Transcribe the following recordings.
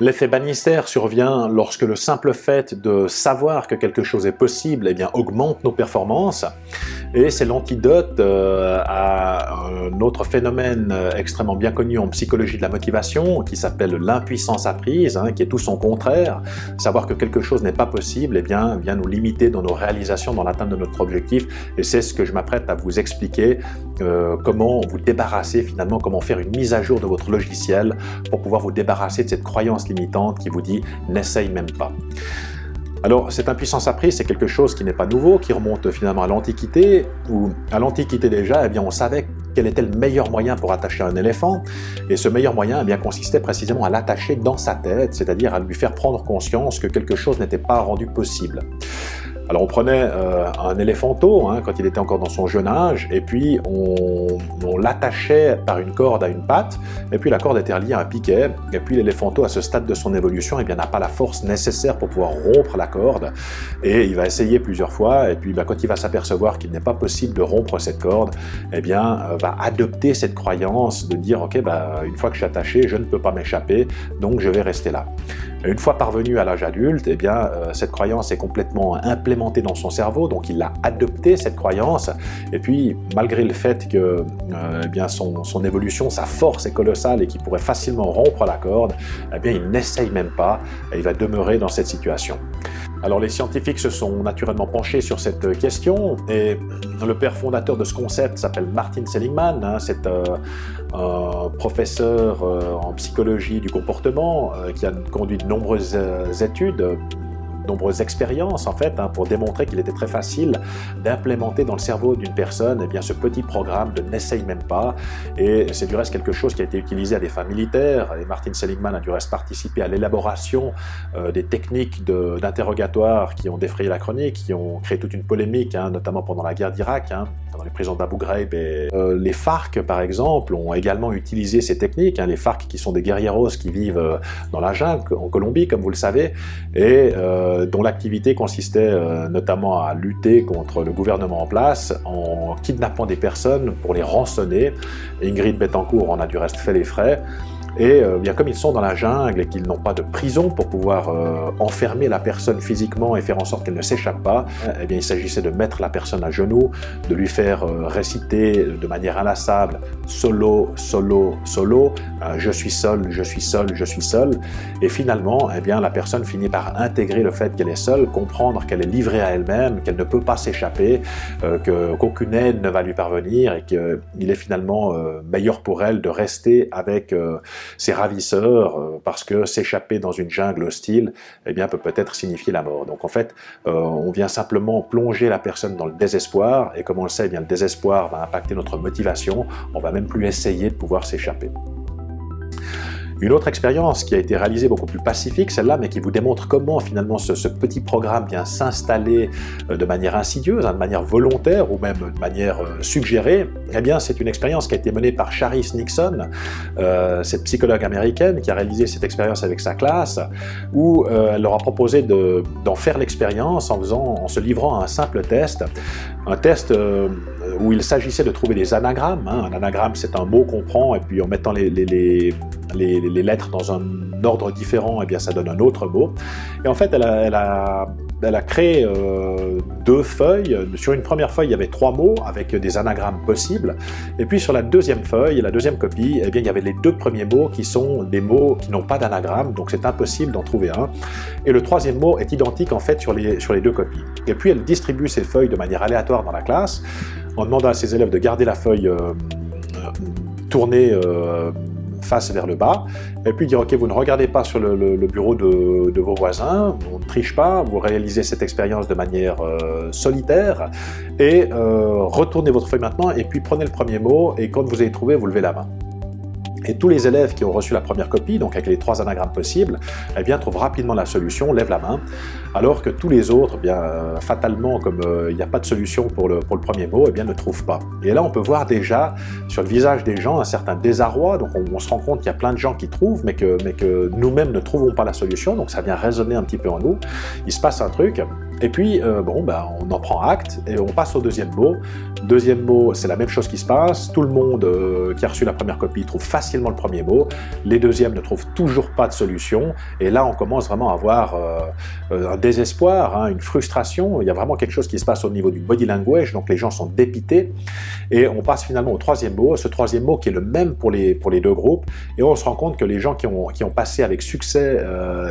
L'effet Bannister survient lorsque le simple fait de savoir que quelque chose est possible eh bien, augmente nos performances, et c'est l'antidote à un autre phénomène extrêmement bien connu en psychologie de la motivation qui s'appelle l'impuissance apprise, qui est tout son contraire. Savoir que quelque chose n'est pas possible eh bien, vient nous limiter dans nos réalisations, dans l'atteinte de notre objectif, et c'est ce que je m'apprête à vous expliquer, comment vous débarrasser finalement, comment faire une mise à jour de votre logiciel pour pouvoir vous débarrasser de cette croyance limitante qui vous dit « n'essaye même pas ». Alors, cette impuissance apprise, c'est quelque chose qui n'est pas nouveau, qui remonte finalement à l'Antiquité, où à l'Antiquité déjà, eh bien, on savait quel était le meilleur moyen pour attacher un éléphant, et ce meilleur moyen eh bien, consistait précisément à l'attacher dans sa tête, c'est-à-dire à lui faire prendre conscience que quelque chose n'était pas rendu possible. Alors on prenait un éléphanteau quand il était encore dans son jeune âge, et puis on l'attachait par une corde à une patte, et puis la corde était reliée à un piquet, et puis l'éléphanteau à ce stade de son évolution eh bien, n'a pas la force nécessaire pour pouvoir rompre la corde, et il va essayer plusieurs fois, et puis quand il va s'apercevoir qu'il n'est pas possible de rompre cette corde, eh bien va adopter cette croyance de dire ok, une fois que je suis attaché, je ne peux pas m'échapper, donc je vais rester là. Une fois parvenu à l'âge adulte, eh bien, cette croyance est complètement implémentée dans son cerveau, donc il a adopté cette croyance, et puis malgré le fait que eh bien, son évolution, sa force est colossale et qu'il pourrait facilement rompre la corde, eh bien, il n'essaye même pas, et il va demeurer dans cette situation. Alors les scientifiques se sont naturellement penchés sur cette question, et le père fondateur de ce concept s'appelle Martin Seligman, c'est un professeur en psychologie du comportement qui a conduit de nombreuses études, nombreuses expériences en fait, pour démontrer qu'il était très facile d'implémenter dans le cerveau d'une personne eh bien, ce petit programme de n'essaye même pas, et c'est du reste quelque chose qui a été utilisé à des fins militaires, et Martin Seligman a du reste participé à l'élaboration des techniques d'interrogatoire qui ont défrayé la chronique, qui ont créé toute une polémique, notamment pendant la guerre d'Irak, dans les prisons d'Abu Ghraib, et les FARC par exemple ont également utilisé ces techniques, les FARC qui sont des guerrieros qui vivent dans la jungle en Colombie comme vous le savez, et dont l'activité consistait notamment à lutter contre le gouvernement en place en kidnappant des personnes pour les rançonner. Ingrid Betancourt en a du reste fait les frais. Et bien comme ils sont dans la jungle et qu'ils n'ont pas de prison pour pouvoir enfermer la personne physiquement et faire en sorte qu'elle ne s'échappe pas, eh bien il s'agissait de mettre la personne à genoux, de lui faire réciter de manière inlassable « solo, solo, solo »,« je suis seul, je suis seul, je suis seul », et finalement eh bien, la personne finit par intégrer le fait qu'elle est seule, comprendre qu'elle est livrée à elle-même, qu'elle ne peut pas s'échapper, qu'aucune aide ne va lui parvenir, et qu'il est finalement meilleur pour elle de rester avec ses ravisseurs, parce que s'échapper dans une jungle hostile eh bien, peut peut-être signifier la mort. Donc en fait, on vient simplement plonger la personne dans le désespoir, et comme on le sait, eh bien, le désespoir va impacter notre motivation, on va même plus essayer de pouvoir s'échapper. Une autre expérience qui a été réalisée beaucoup plus pacifique, celle-là, mais qui vous démontre comment finalement ce petit programme vient s'installer de manière insidieuse, de manière volontaire ou même de manière suggérée, eh bien c'est une expérience qui a été menée par Charis Nixon, cette psychologue américaine qui a réalisé cette expérience avec sa classe, où elle leur a proposé d'en faire l'expérience en se livrant à un simple test, un test où il s'agissait de trouver des anagrammes. Un anagramme, c'est un mot qu'on prend, et puis en mettant les lettres dans un ordre différent, eh bien ça donne un autre mot. Et en fait, elle a créé deux feuilles. Sur une première feuille, il y avait 3 mots avec des anagrammes possibles. Et puis sur la deuxième feuille, la deuxième copie, eh bien, il y avait les 2 premiers mots qui sont des mots qui n'ont pas d'anagramme, donc c'est impossible d'en trouver un. Et le 3e mot est identique en fait sur les 2 copies. Et puis elle distribue ces feuilles de manière aléatoire dans la classe, en demandant à ses élèves de garder la feuille tournée face vers le bas, et puis dire ok, vous ne regardez pas sur le bureau de vos voisins, vous ne trichez pas, vous réalisez cette expérience de manière solitaire, et retournez votre feuille maintenant, et puis prenez le premier mot, et quand vous avez trouvé, vous levez la main. Et tous les élèves qui ont reçu la première copie, donc avec les 3 anagrammes possibles, eh bien, trouvent rapidement la solution, lèvent la main, alors que tous les autres, eh bien, fatalement, comme il n'y a pas de solution pour le premier mot, eh bien, ne trouvent pas. Et là, on peut voir déjà sur le visage des gens un certain désarroi, donc on se rend compte qu'il y a plein de gens qui trouvent, mais que nous-mêmes ne trouvons pas la solution, donc ça vient résonner un petit peu en nous, il se passe un truc, Et puis, on en prend acte et on passe au deuxième mot. Deuxième mot, c'est la même chose qui se passe. Tout le monde qui a reçu la première copie trouve facilement le premier mot. Les deuxièmes ne trouvent toujours pas de solution. Et là, on commence vraiment à avoir un désespoir, une frustration. Il y a vraiment quelque chose qui se passe au niveau du body language. Donc, les gens sont dépités. Et on passe finalement au troisième mot. Ce troisième mot qui est le même pour les deux groupes. Et on se rend compte que les gens qui ont passé avec succès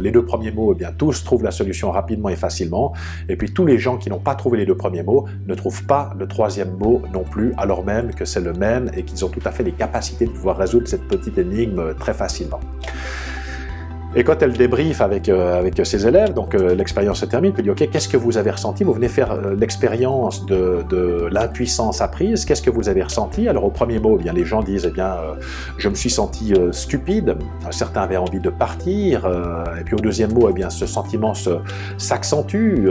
les deux premiers mots, eh bien, tous trouvent la solution rapidement et facilement. Et puis tous les gens qui n'ont pas trouvé les deux premiers mots ne trouvent pas le troisième mot non plus, alors même que c'est le même et qu'ils ont tout à fait les capacités de pouvoir résoudre cette petite énigme très facilement. Et quand elle débriefe avec ses élèves, donc l'expérience se termine, puis elle dit « Ok, qu'est-ce que vous avez ressenti? Vous venez faire l'expérience de l'impuissance apprise, qu'est-ce que vous avez ressenti ?» Alors au premier mot, eh bien, les gens disent « Je me suis senti stupide », certains avaient envie de partir, et puis au deuxième mot, eh bien, ce sentiment s'accentue,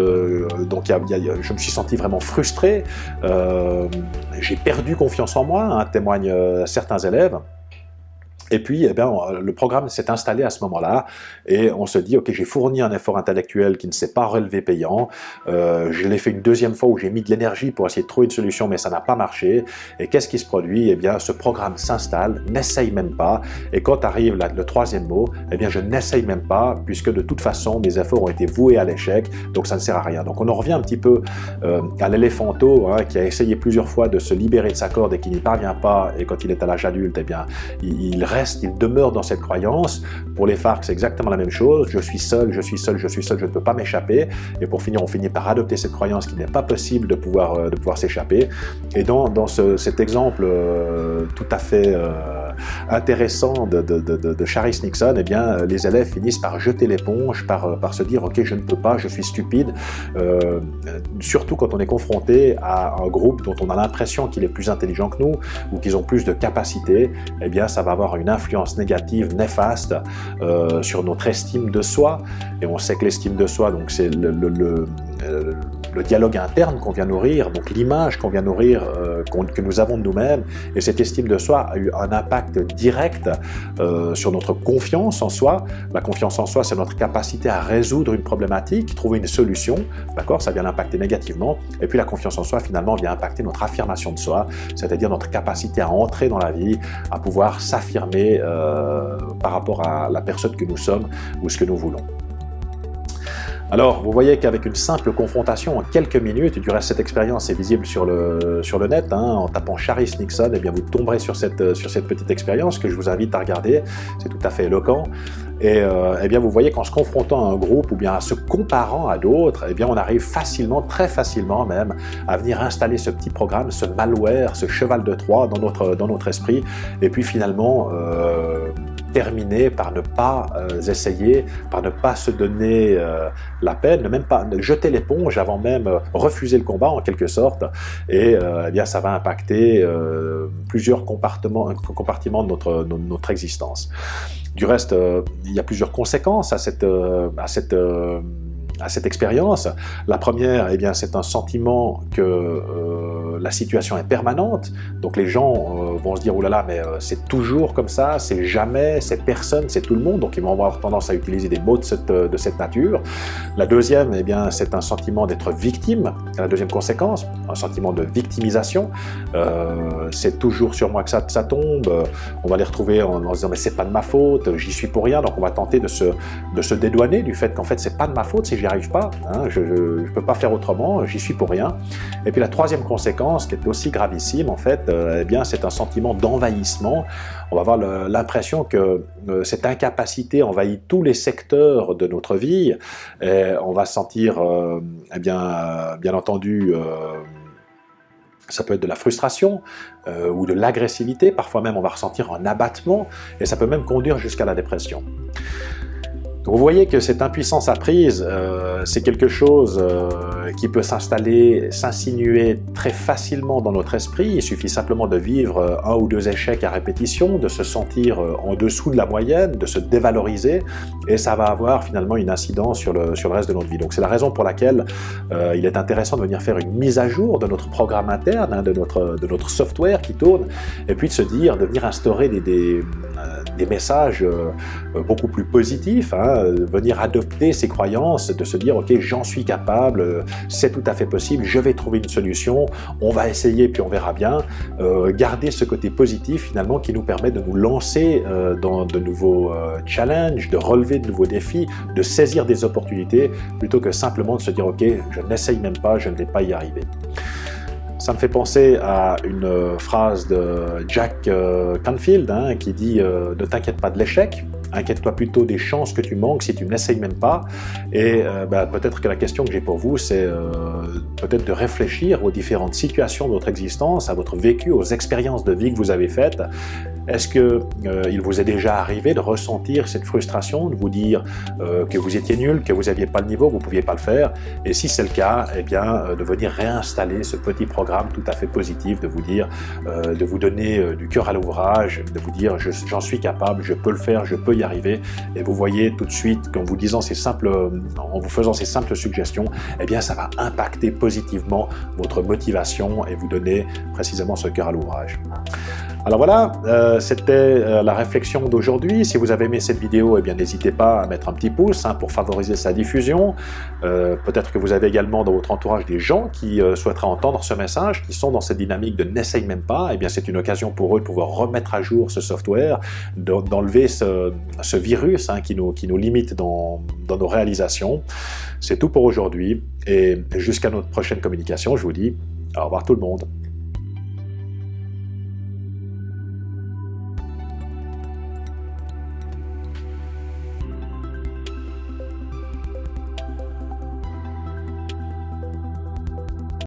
donc je me suis senti vraiment frustré, j'ai perdu confiance en moi, témoignent certains élèves. Et puis, eh bien, le programme s'est installé à ce moment-là et on se dit, ok, j'ai fourni un effort intellectuel qui ne s'est pas relevé payant, je l'ai fait une deuxième fois où j'ai mis de l'énergie pour essayer de trouver une solution, mais ça n'a pas marché. Et qu'est-ce qui se produit? Eh bien, ce programme s'installe, n'essaye même pas, et quand arrive le troisième mot, eh bien, je n'essaye même pas, puisque de toute façon, mes efforts ont été voués à l'échec, donc ça ne sert à rien. Donc on en revient un petit peu à l'éléphanto, qui a essayé plusieurs fois de se libérer de sa corde et qui n'y parvient pas, et quand il est à l'âge adulte, eh bien, il demeure dans cette croyance. Pour les FARC, c'est exactement la même chose. Je suis seul, je suis seul, je suis seul, je ne peux pas m'échapper. Et pour finir, on finit par adopter cette croyance qu'il n'est pas possible de pouvoir s'échapper. Et dans cet exemple tout à fait intéressant de Charis Nixon, eh bien, les élèves finissent par jeter l'éponge, par se dire « Ok, je ne peux pas, je suis stupide ». Surtout quand on est confronté à un groupe dont on a l'impression qu'il est plus intelligent que nous ou qu'ils ont plus de capacités, eh bien, ça va avoir une influence négative, néfaste sur notre estime de soi. Et on sait que l'estime de soi, donc c'est le dialogue interne qu'on vient nourrir, donc l'image qu'on vient nourrir, que nous avons de nous-mêmes. Et cette estime de soi a eu un impact direct sur notre confiance en soi. La confiance en soi, c'est notre capacité à résoudre une problématique, trouver une solution, d'accord? Ça vient l'impacter négativement. Et puis la confiance en soi, finalement, vient impacter notre affirmation de soi, c'est-à-dire notre capacité à entrer dans la vie, à pouvoir s'affirmer par rapport à la personne que nous sommes ou ce que nous voulons. Alors, vous voyez qu'avec une simple confrontation en quelques minutes, du reste cette expérience est visible sur le net, en tapant Charis Nixon, eh bien vous tomberez sur cette petite expérience que je vous invite à regarder, c'est tout à fait éloquent. Et eh bien vous voyez qu'en se confrontant à un groupe ou bien en se comparant à d'autres, eh bien on arrive facilement, très facilement même, à venir installer ce petit programme, ce malware, ce cheval de Troie dans notre esprit, et puis finalement terminer par ne pas essayer, par ne pas se donner la peine, même pas jeter l'éponge avant même refuser le combat en quelque sorte, et eh bien ça va impacter plusieurs compartiments de notre existence. Du reste, il y a plusieurs conséquences à cette expérience. La première, eh bien, c'est un sentiment que la situation est permanente. Donc les gens vont se dire « Oh là là, mais c'est toujours comme ça, c'est jamais, c'est personne, c'est tout le monde ». Donc ils vont avoir tendance à utiliser des mots de cette nature. La deuxième, eh bien, c'est un sentiment d'être victime. La deuxième conséquence, un sentiment de victimisation. C'est toujours sur moi que ça tombe. On va les retrouver en se disant « Mais c'est pas de ma faute, j'y suis pour rien ». Donc on va tenter de se dédouaner du fait qu'en fait c'est pas de ma faute si j'y arrive pas, je ne peux pas faire autrement, j'y suis pour rien. Et puis la troisième conséquence, qui est aussi gravissime en fait, eh bien c'est un sentiment d'envahissement. On va avoir l'impression que cette incapacité envahit tous les secteurs de notre vie. Et on va sentir, eh bien entendu, ça peut être de la frustration ou de l'agressivité, parfois même on va ressentir un abattement, et ça peut même conduire jusqu'à la dépression. Vous voyez que cette impuissance apprise, c'est quelque chose qui peut s'installer, s'insinuer très facilement dans notre esprit. Il suffit simplement de vivre un ou deux échecs à répétition, de se sentir en dessous de la moyenne, de se dévaloriser, et ça va avoir finalement une incidence sur le reste de notre vie. Donc c'est la raison pour laquelle il est intéressant de venir faire une mise à jour de notre programme interne, de notre software qui tourne, et puis de se dire, de venir instaurer des messages beaucoup plus positifs, venir adopter ces croyances, de se dire ok, j'en suis capable, c'est tout à fait possible, je vais trouver une solution, on va essayer puis on verra bien. Garder ce côté positif finalement qui nous permet de nous lancer dans de nouveaux challenges, de relever de nouveaux défis, de saisir des opportunités plutôt que simplement de se dire ok, je n'essaye même pas, je ne vais pas y arriver. Ça me fait penser à une phrase de Jack Canfield qui dit ne t'inquiète pas de l'échec, inquiète-toi plutôt des chances que tu manques si tu n'essayes même pas. Et peut-être que la question que j'ai pour vous, c'est peut-être de réfléchir aux différentes situations de votre existence, à votre vécu, aux expériences de vie que vous avez faites. Est-ce qu'il vous est déjà arrivé de ressentir cette frustration, de vous dire que vous étiez nul, que vous n'aviez pas le niveau, que vous ne pouviez pas le faire? Et si c'est le cas, eh bien, de venir réinstaller ce petit programme tout à fait positif, de vous dire, de vous donner du cœur à l'ouvrage, de vous dire j'en suis capable, je peux le faire, je peux y arriver. Et vous voyez tout de suite qu'en vous disant en vous faisant ces simples suggestions, eh bien, ça va impacter positivement votre motivation et vous donner précisément ce cœur à l'ouvrage. Alors voilà, c'était la réflexion d'aujourd'hui. Si vous avez aimé cette vidéo, eh bien n'hésitez pas à mettre un petit pouce pour favoriser sa diffusion. Peut-être que vous avez également dans votre entourage des gens qui souhaiteraient entendre ce message, qui sont dans cette dynamique de n'essaye même pas. Eh bien c'est une occasion pour eux de pouvoir remettre à jour ce software, d'enlever ce virus qui nous limite dans nos réalisations. C'est tout pour aujourd'hui et jusqu'à notre prochaine communication, je vous dis au revoir tout le monde.